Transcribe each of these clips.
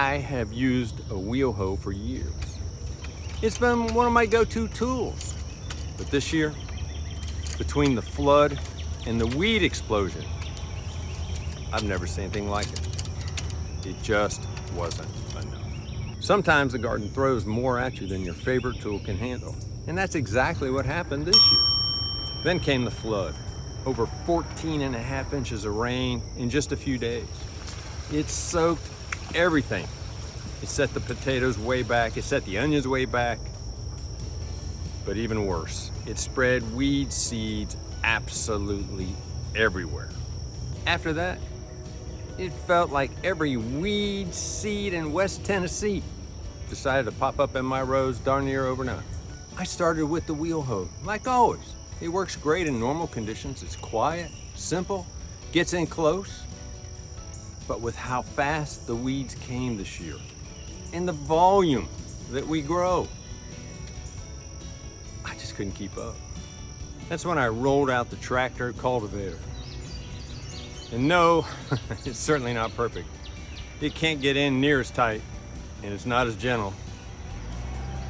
I have used a wheel hoe for years. It's been one of my go-to tools. But this year, between the flood and the weed explosion, I've never seen anything like it. It just wasn't enough. Sometimes the garden throws more at you than your favorite tool can handle. And that's exactly what happened this year. Then came the flood. Over 14.5 inches of rain in just a few days. It soaked everything. It set the potatoes way back. It set the onions way back. But even worse, it spread weed seeds absolutely everywhere. After that, it felt like every weed seed in West Tennessee decided to pop up in my rows darn near overnight. I started with the wheel hoe, like always. It works great in normal conditions. It's quiet, simple, gets in close. But with how fast the weeds came this year and the volume that we grow, I just couldn't keep up. That's when I rolled out the tractor cultivator. And no, it's certainly not perfect. It can't get in near as tight, and it's not as gentle.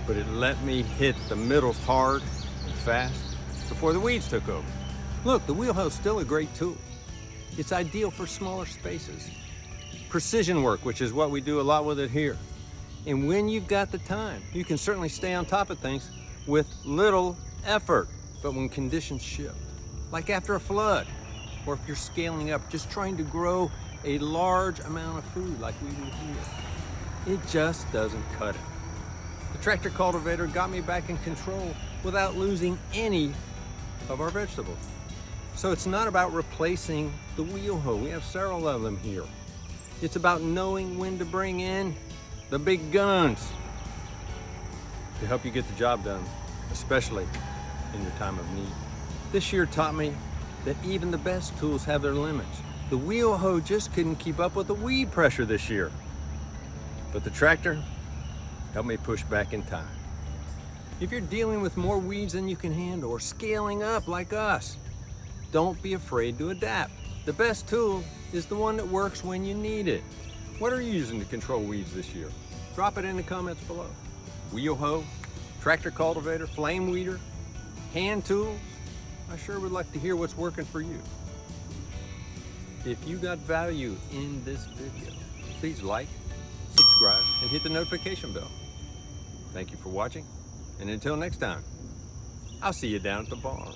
But it let me hit the middles hard and fast before the weeds took over. Look, the wheel hoe's still a great tool. It's ideal for smaller spaces. Precision work, which is what we do a lot with it here. And when you've got the time, you can certainly stay on top of things with little effort. But when conditions shift, like after a flood, or if you're scaling up, just trying to grow a large amount of food like we do here, it just doesn't cut it. The tractor cultivator got me back in control without losing any of our vegetables. So it's not about replacing the wheel hoe. We have several of them here. It's about knowing when to bring in the big guns to help you get the job done, especially in your time of need. This year taught me that even the best tools have their limits. The wheel hoe just couldn't keep up with the weed pressure this year. But the tractor helped me push back in time. If you're dealing with more weeds than you can handle or scaling up like us, don't be afraid to adapt. The best tool is the one that works when you need it. What are you using to control weeds this year? Drop it in the comments below. Wheel hoe, tractor cultivator, flame weeder, hand tools. I sure would like to hear what's working for you. If you got value in this video, please like, subscribe, and hit the notification bell. Thank you for watching, and until next time, I'll see you down at the barn.